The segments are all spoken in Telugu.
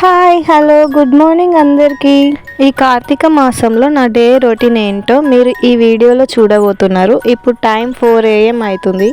హాయ్ హలో గుడ్ మార్నింగ్ అందరికీ. ఈ కార్తీక మాసంలో నా డే రొటీన్ ఏంటో మీరు ఈ వీడియోలో చూడబోతున్నారు. ఇప్పుడు టైం 4 AM అవుతుంది.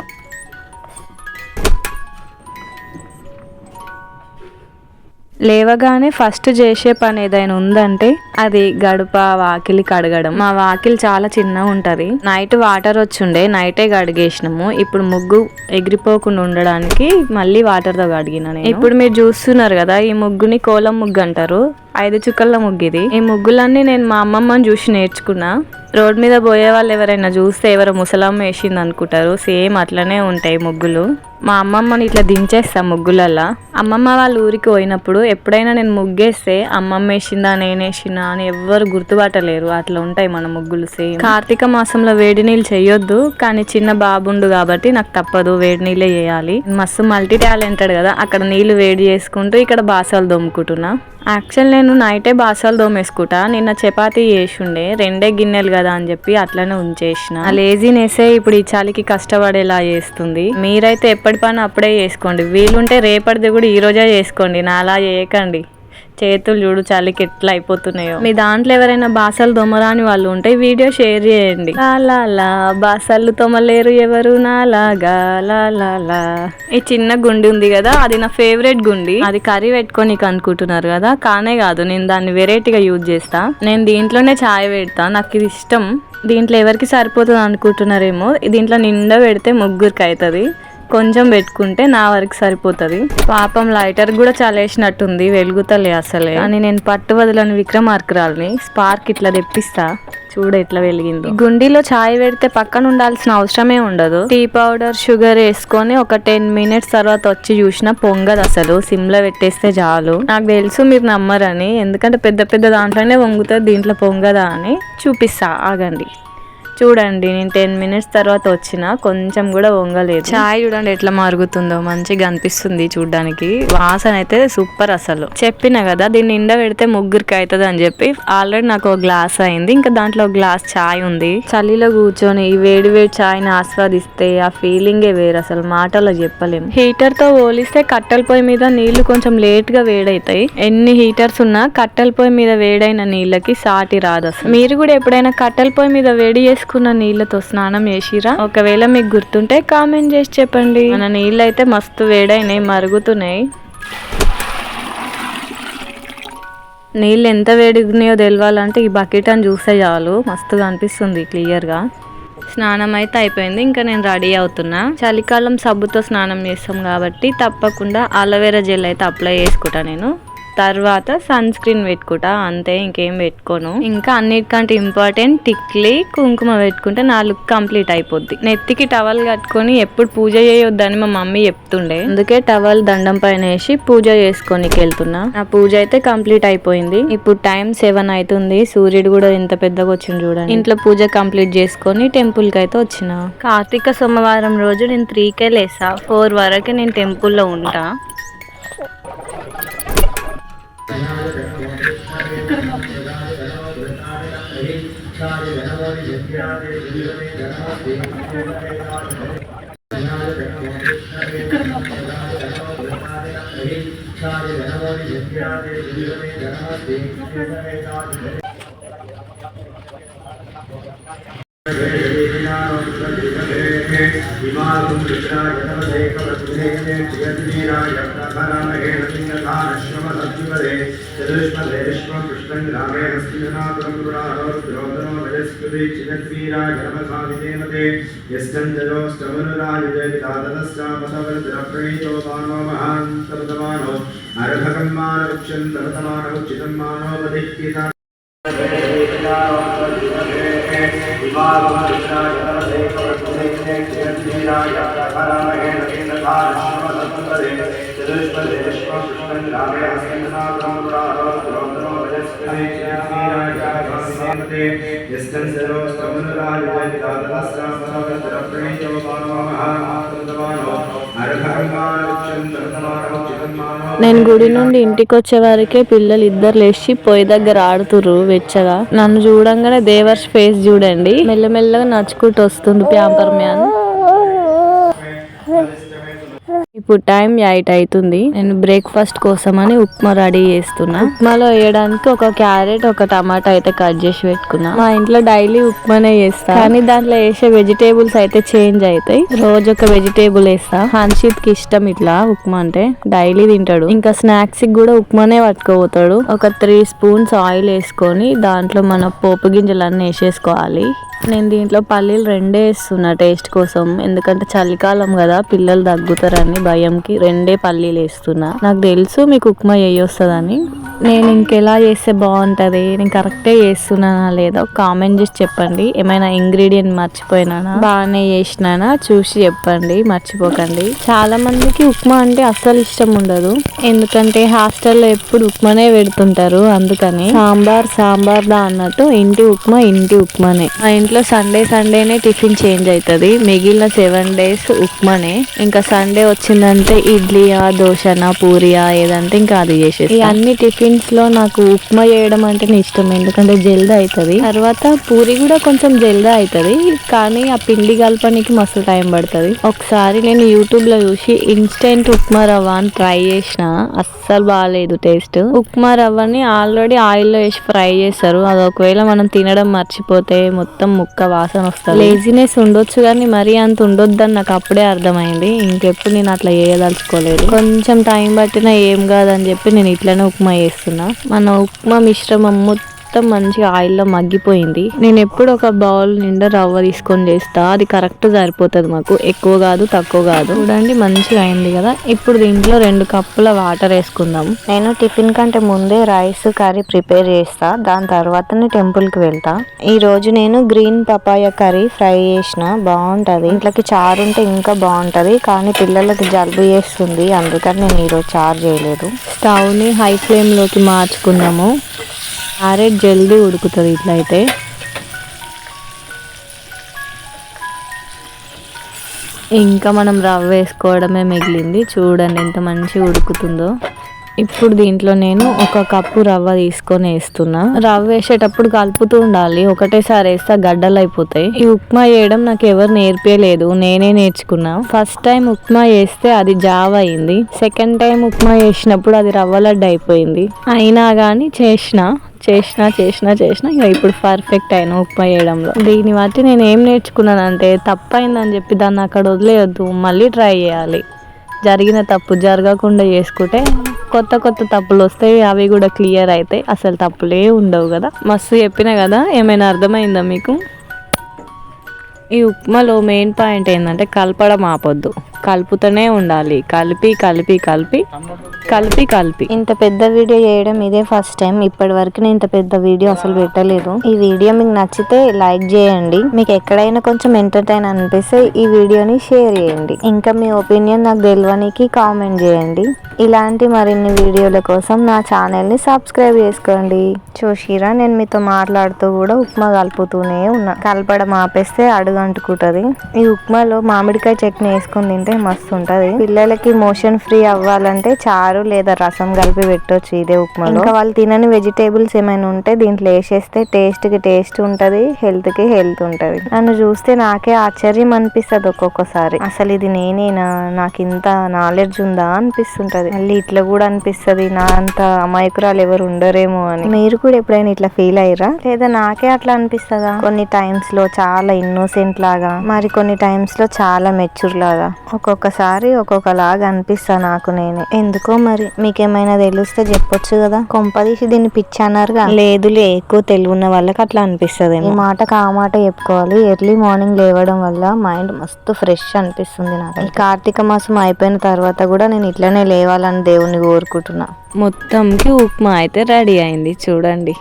లేవగానే ఫస్ట్ చేసే పని ఏదైనా ఉందంటే అది గడప వాకిలి కడగడం. మా వాకిలి చాలా చిన్నగా ఉంటది. నైట్ వాటర్ వచ్చిండే, నైటే కడిగేసినాము. ఇప్పుడు ముగ్గు ఎగిరిపోకుండా ఉండడానికి మళ్ళీ వాటర్ తో కడిగిన నేను. ఇప్పుడు మీరు చూస్తున్నారు కదా, ఈ ముగ్గుని కోలం ముగ్గు అంటారు. 5 చుక్కల ముగ్గు ఇది. ఈ ముగ్గులన్నీ నేను మా అమ్మమ్మని చూసి నేర్చుకున్నా. రోడ్ మీద పోయే వాళ్ళు ఎవరైనా చూస్తే ఎవరో ముసలమ్మ వేసింది అనుకుంటారు. సేమ్ అట్లనే ఉంటాయి ముగ్గులు. మా అమ్మమ్మని ఇట్లా దించేస్తా ముగ్గులల్లా. అమ్మమ్మ వాళ్ళ ఊరికి పోయినప్పుడు ఎప్పుడైనా నేను ముగ్గేస్తే అమ్మమ్మ వేసిందా నేనేసినా అని ఎవ్వరు గుర్తుపట్టలేరు. అట్లా ఉంటాయి మన ముగ్గులు సేమ్. కార్తీక మాసంలో వేడి నీళ్ళు చెయ్యొద్దు, కానీ చిన్న బాబుండు కాబట్టి నాకు తప్పదు, వేడి నీళ్ళే చేయాలి. మస్తు మల్టీ టాలెంటెడ్ కదా, అక్కడ నీళ్లు వేడి చేసుకుంటూ ఇక్కడ బాసాలు దొమ్ముకుంటున్నా. యాక్చువల్ నేను నైటే బాసాలు దోమేసుకుంటా. నిన్న చపాతీ చేసుండే, 2 గిన్నెలు కదా అని చెప్పి అట్లనే ఉంచేసిన. ఆ లేజీనెసే ఇప్పుడు ఈ చలికి కష్టపడేలా చేస్తుంది. మీరైతే ఎప్పటి పని అప్పుడే చేసుకోండి. వీలుంటే రేపటిది కూడా ఈ రోజే చేసుకోండి, నా అలా చేయకండి. చేతులు చూడు చలికి ఎట్లా అయిపోతున్నాయో. మీ దాంట్లో ఎవరైనా బాసలు తొమరాని వాళ్ళు ఉంటే వీడియో షేర్ చేయండి. లా బాసలు తొమలేరు ఎవరు నాలాగా లా. ఈ చిన్న గుండి ఉంది కదా, అది నా ఫేవరెట్ గుండి. అది కర్రీ పెట్టుకొని అనుకుంటున్నారు కదా, కానే కాదు, నేను దాన్ని వెరైటీగా యూజ్ చేస్తా. నేను దీంట్లోనే చాయ్ పెడతా, నాకు ఇది ఇష్టం. దీంట్లో ఎవరికి సరిపోతుంది అనుకుంటున్నారేమో, దీంట్లో నిండా పెడితే ముగ్గురికి అవుతుంది. కొంచెం పెట్టుకుంటే నా వరకు సరిపోతుంది. పాపం లైటర్ కూడా చలేసినట్టుంది, వెలుగుతలే అసలే. అని నేను పట్టు వదలని విక్రమార్కురాల్ని. స్పార్క్ ఇట్లా తెప్పిస్తా, చూడ ఎట్లా వెలిగింది. గుండీలో చాయ్ పెడితే పక్కన ఉండాల్సిన అవసరమే ఉండదు. టీ పౌడర్ షుగర్ వేసుకొని ఒక 10 మినిట్స్ తర్వాత వచ్చి చూసినా పొంగదు అసలు. సిమ్లో పెట్టేస్తే చాలు. నాకు తెలుసు మీరు నమ్మరని, ఎందుకంటే పెద్ద పెద్ద దాంట్లోనే పొంగుతుంది, దీంట్లో పొంగదా అని చూపిస్తా, ఆగండి. చూడండి, నేను 10 మినిట్స్ తర్వాత వచ్చిన, కొంచెం కూడా వంగలేదు. చాయ్ చూడండి ఎట్లా మరుగుతుందో, మంచిగా అనిపిస్తుంది చూడడానికి. వాసన అయితే సూపర్ అసలు. చెప్పిన కదా దీన్ని నిండా పెడితే ముగ్గురికి అవుతుంది అని చెప్పి. ఆల్రెడీ నాకు ఒక గ్లాస్ అయింది, ఇంకా దాంట్లో ఒక గ్లాస్ చాయ్ ఉంది. చలిలో కూర్చొని ఈ వేడి వేడి చాయ్ని ఆస్వాదిస్తే ఆ ఫీలింగే వేరు, అసలు మాటలో చెప్పలేము. హీటర్ తో పోలిస్తే కట్టెల పొయ్యి మీద నీళ్లు కొంచెం లేట్ గా వేడైతాయి. ఎన్ని హీటర్స్ ఉన్నా కట్టెల పొయ్యి మీద వేడైన నీళ్ళకి సాటి రాదు అసలు. మీరు కూడా ఎప్పుడైనా కట్టెల పొయ్యి మీద వేడి చేసుకున్న నీళ్లతో స్నానం చేసిరా? ఒకవేళ మీకు గుర్తుంటే కామెంట్ చేసి చెప్పండి. మన నీళ్ళు అయితే మస్తు వేడైనాయి, మరుగుతున్నాయి. నీళ్ళు ఎంత వేడిగున్నాయో తెలవాలంటే ఈ బకెట్ అని చూస్తే చాలు, మస్తుగా అనిపిస్తుంది క్లియర్గా. స్నానం అయితే అయిపోయింది, ఇంకా నేను రెడీ అవుతున్నా. చలికాలం సబ్బుతో స్నానం చేస్తాం కాబట్టి తప్పకుండా అలోవెరా జెల్ అయితే అప్లై చేసుకుంటా నేను. తర్వాత సన్ స్క్రీన్ పెట్టుకుంటా, అంతే, ఇంకేం పెట్టుకోను. ఇంకా అన్నిటికంటే ఇంపార్టెంట్ టిక్లీ కుంకుమ పెట్టుకుంటే నా లుక్ కంప్లీట్ అయిపోద్ది. నెత్తికి టవల్ కట్టుకొని ఎప్పుడు పూజ చేయొద్దని మా మమ్మీ చెప్తుండే, అందుకే టవల్ దండం పైన వేసి పూజ చేసుకొని వెళ్తున్నా. నా పూజ అయితే కంప్లీట్ అయిపోయింది. ఇప్పుడు టైం 7 అవుతుంది. సూర్యుడు కూడా ఎంత పెద్దగా వచ్చింది చూడండి. ఇంట్లో పూజ కంప్లీట్ చేసుకొని టెంపుల్ కి అయితే వచ్చిన. కార్తీక సోమవారం రోజు నేను 3కే లేసా. 4 వరకు నేను టెంపుల్లో ఉంటా. నేను గుడి నుండి ఇంటికి వచ్చే వరకే పిల్లలు ఇద్దరు లేచి పొయ్యి దగ్గర ఆడుతుర్రు వెచ్చగా. నన్ను చూడంగానే దేవర్ష్ ఫేస్ చూడండి, మెల్లమెల్లగా నడుచుకుంటూ వస్తుంది ప్యాంపర్ మ్యాన్. ఇప్పుడు టైం 8 అవుతుంది. నేను బ్రేక్ఫాస్ట్ కోసం అని ఉప్మా రెడీ చేస్తున్నా. ఉప్మాలో వేయడానికి ఒక క్యారెట్, ఒక టమాటా అయితే కట్ చేసి పెట్టుకున్నా. మా ఇంట్లో డైలీ ఉప్మానే చేస్తా, కానీ దాంట్లో వేసే వెజిటేబుల్స్ అయితే చేంజ్ అవుతాయి. రోజు ఒక వెజిటేబుల్ వేస్తా. హన్షిత్ కి ఇష్టం ఇట్లా ఉప్మా అంటే, డైలీ తింటాడు. ఇంకా స్నాక్స్ కి కూడా ఉప్మానే పట్టుకోపోతాడు. ఒక 3 స్పూన్స్ ఆయిల్ వేసుకొని దాంట్లో మన పోపు గింజలన్నీ వేసేసుకోవాలి. నేను దీంట్లో పల్లీలు 2 వేస్తున్నా టేస్ట్ కోసం, ఎందుకంటే చలికాలం కదా పిల్లలు దగ్గుతారని భయంకి 2 పల్లీలు వేస్తున్నా. నాకు తెలుసు మీకు ఉప్మా వస్తుందని. నేను ఇంకెలా చేస్తే బాగుంటది, నేను కరెక్టే చేస్తున్నానా లేదా కామెంట్ చేసి చెప్పండి. ఏమైనా ఇంగ్రీడియంట్ మర్చిపోయినానా, బాగానే చేసినానా చూసి చెప్పండి, మర్చిపోకండి. చాలా మందికి ఉప్మా అంటే అస్సలు ఇష్టం ఉండదు, ఎందుకంటే హాస్టల్లో ఎప్పుడు ఉప్మానే పెడుతుంటారు. అందుకని సాంబార్ దా అన్నట్టు ఇంటి ఉప్మానే. మా ఇంట్లో సండేనే టిఫిన్ చేంజ్ అవుతుంది, మిగిలిన 7 days ఉప్మానే. ఇంకా సండే వచ్చిందంటే ఇడ్లీయా, దోశనా, పూరియా ఏదంటే ఇంకా అది చేసేది. ఈ అన్ని టిఫిన్స్ లో నాకు ఉప్మా చేయడం అంటేనే ఇష్టం, ఎందుకంటే జల్దీ అవుతుంది. తర్వాత పూరి కూడా కొంచెం జల్దీ అవుతుంది, కానీ ఆ పిండి కలపనికి మస్తు టైం పడుతుంది. ఒకసారి నేను యూట్యూబ్ లో చూసి ఇన్స్టెంట్ ఉప్మా రవ్వ అని ట్రై చేసిన, అస్సలు బాగాలేదు టేస్ట్. ఉప్మా రవ్వని ఆల్రెడీ ఆయిల్లో వేసి ఫ్రై చేస్తారు, అది ఒకవేళ మనం తినడం మర్చిపోతే మొత్తం ముక్క వాసన వస్తుంది. లేజినెస్ ఉండొచ్చు కానీ మరీ అంత ఉండొద్దని నాకు అప్పుడే అర్థమైంది. ఇంకెప్పుడు నేను అట్లా చేయదలుచుకోలేదు. కొంచెం టైం పట్టినా ఏం కాదని చెప్పి నేను ఇట్లనే ఉప్మా చేస్తున్నా. మన ఉప్మా మిశ్రమం మొత్తం మంచిగా ఆయిల్లో మగ్గిపోయింది. నేను ఎప్పుడు ఒక బౌల్ నిండా రవ్వ తీసుకొని చేస్తా, అది కరెక్ట్ సరిపోతుంది మాకు, ఎక్కువ కాదు తక్కువ కాదు. చూడండి మంచిగా అయింది కదా. ఇప్పుడు దీంట్లో 2 కప్పుల వాటర్ వేసుకుందాం. నేను టిఫిన్ కంటే ముందే రైస్ కర్రీ ప్రిపేర్ చేస్తా, దాని తర్వాతనే టెంపుల్ కి వెళ్తా. ఈ రోజు నేను గ్రీన్ పపాయ కర్రీ ఫ్రై చేసిన, బాగుంటది. ఇంట్లోకి చారు ఉంటే ఇంకా బాగుంటది, కానీ పిల్లలకి జలుబు చేస్తుంది, అందుకని నేను ఈరోజు చారు చేయలేదు. స్టవ్ ని హై ఫ్లేమ్ లోకి మార్చుకుందాము. క్యారెట్ జల్దీ ఉడుకుతుంది ఇట్లయితే. ఇంకా మనం రవ్వ వేసుకోవడమే మిగిలింది. చూడండి ఎంత మంచిగా ఉడుకుతుందో. ఇప్పుడు దీంట్లో నేను 1 కప్పు రవ్వ తీసుకొని వేస్తున్నా. రవ్వ వేసేటప్పుడు కలుపుతూ ఉండాలి, ఒకటేసారి వేస్తే గడ్డలు అయిపోతాయి. ఈ ఉప్మా చేయడం నాకు ఎవరు నేర్పేయలేదు, నేనే నేర్చుకున్నా. ఫస్ట్ టైం ఉప్మా చేస్తే అది జావ అయింది, సెకండ్ టైం ఉప్మా చేసినప్పుడు అది రవ్వ లడ్డు అయిపోయింది. అయినా కానీ చేసిన ఇంకా ఇప్పుడు పర్ఫెక్ట్ అయిన ఉప్మా చేయడంలో. దీన్ని బట్టి నేను ఏం నేర్చుకున్నానంటే, తప్పైందని చెప్పి దాన్ని అక్కడ వదిలేయొద్దు, మళ్ళీ ట్రై చేయాలి. జరిగిన తప్పు జరగకుండా చేసుకుంటే కొత్త తప్పులు వస్తాయి, అవి కూడా క్లియర్ అవుతాయి, అసలు తప్పులే ఉండవు కదా. మస్తు చెప్పిన కదా, ఏమైనా అర్థమైందా మీకు? ఈ ఉప్మాలో మెయిన్ పాయింట్ ఏంటంటే కలపడం ఆపొద్దు, కలుపుతూనే ఉండాలి. కలిపి ఇంత పెద్ద వీడియో చేయడం ఇదే ఫస్ట్ టైం. ఇప్పటి వరకు నేను ఇంత పెద్ద వీడియో అసలు పెట్టలేదు. ఈ వీడియో మీకు నచ్చితే లైక్ చేయండి, మీకు ఎక్కడైనా కొంచెం ఎంటర్టైన్ అనిపిస్తే ఈ వీడియోని షేర్ చేయండి, ఇంకా మీ ఒపీనియన్ నాకు తెలియడానికి కామెంట్ చేయండి. ఇలాంటి మరిన్ని వీడియోల కోసం నా ఛానల్ ని సబ్స్క్రైబ్ చేసుకోండి. చూసిరా, నేను మీతో మాట్లాడుతూ కూడా ఉప్మా కలుపుతూనే ఉన్నా, కలపడం ఆపేస్తే అడుగు అంటుకుంటది. ఈ ఉప్మాలో మామిడికాయ చట్నీ వేసుకొని తింటే మస్తు ఉంటది. పిల్లలకి మోషన్ ఫ్రీ అవ్వాలంటే చారు లేదా రసం కలిపి పెట్టొచ్చు ఇదే ఉప్మాలో. ఇంకా వాళ్ళు తినని వెజిటేబుల్స్ ఏమైనా ఉంటే దీంట్లో వేసేస్తే టేస్ట్ కి టేస్ట్ ఉంటది, హెల్త్ కి హెల్త్ ఉంటది. నన్ను చూస్తే నాకే ఆశ్చర్యం అనిపిస్తుంది ఒక్కొక్కసారి, అసలు ఇది నేనేనా, నాకు ఇంత నాలెడ్జ్ ఉందా అనిపిస్తుంటది. మళ్ళీ ఇట్లా కూడా అనిపిస్తుంది, నా అంత అమాయకురాలు ఎవరు ఉండరేమో అని. మీరు కూడా ఎప్పుడైనా ఇట్లా ఫీల్ అయ్యారా, లేదా నాకే అట్లా అనిపిస్తుందా? కొన్ని టైమ్స్ లో చాలా ఇన్నోసెంట్ లాగా, మరి కొన్ని టైమ్స్ లో చాలా మెచ్యూర్ లాగా, ఒక్కొక్కసారి ఒక్కొక్కలాగా అనిపిస్తా నాకు నేనే. ఎందుకో మరి, మీకేమైనా తెలిస్తే చెప్పొచ్చు కదా. కొంపదీసి దీన్ని పిచ్చి అన్నారుగా? లేదులే, ఎక్కువ తెలివి ఉన్న వాళ్ళకి అట్లా అనిపిస్తుంది. ఈ మాటకు ఆ మాట చెప్పుకోవాలి, ఎర్లీ మార్నింగ్ లేవడం వల్ల మైండ్ మస్తు ఫ్రెష్ అనిపిస్తుంది నాకు. ఈ కార్తీక మాసం అయిపోయిన తర్వాత కూడా నేను ఇట్లనే లేవాలని దేవుణ్ణి కోరుకుంటున్నా. మొత్తంకి ఉప్మా అయితే రెడీ అయింది చూడండి.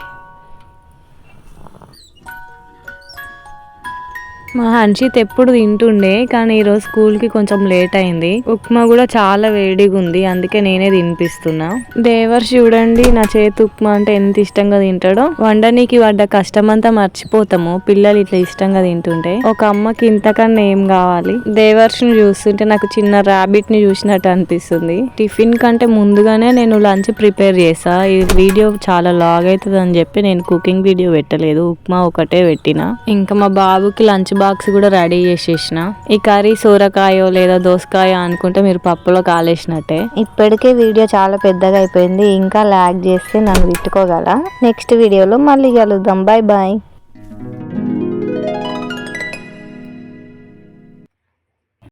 మా హన్షిత్ ఎప్పుడు తింటుండే, కానీ ఈరోజు స్కూల్కి కొంచెం లేట్ అయింది. ఉప్మా కూడా చాలా వేడిగా ఉంది, అందుకే నేనే తినిపిస్తున్నా. దేవర్ష్ చూడండి నా చేతి ఉప్మా అంటే ఎంత ఇష్టంగా తింటాడో. వండనీకి పడ్డ కష్టమంతా మర్చిపోతాము పిల్లలు ఇట్లా ఇష్టంగా తింటుంటే. ఒక అమ్మకి ఇంతకన్నా ఏం కావాలి. దేవర్ష్ని చూస్తుంటే నాకు చిన్న ర్యాబిట్ ని చూసినట్టు అనిపిస్తుంది. టిఫిన్ కంటే ముందుగానే నేను లంచ్ ప్రిపేర్ చేసా. ఈ వీడియో చాలా లాగ్ అవుతుంది అని చెప్పి నేను కుకింగ్ వీడియో పెట్టలేదు, ఉప్మా ఒకటే పెట్టిన. ఇంకా మా బాబుకి లంచ్ బాక్స్ కూడా రెడీ చేసేసిన. ఈ కర్రీ సూరకాయో లేదా దోసకాయో అనుకుంటే మీరు పప్పులో కాలేసినట్టే. ఇప్పటికే వీడియో చాలా పెద్దగా అయిపోయింది, ఇంకా లాగ్ చేస్తే నన్ను తిట్టుకోగల. నెక్స్ట్ వీడియోలో మళ్ళీ కలుద్దాం. Bye bye.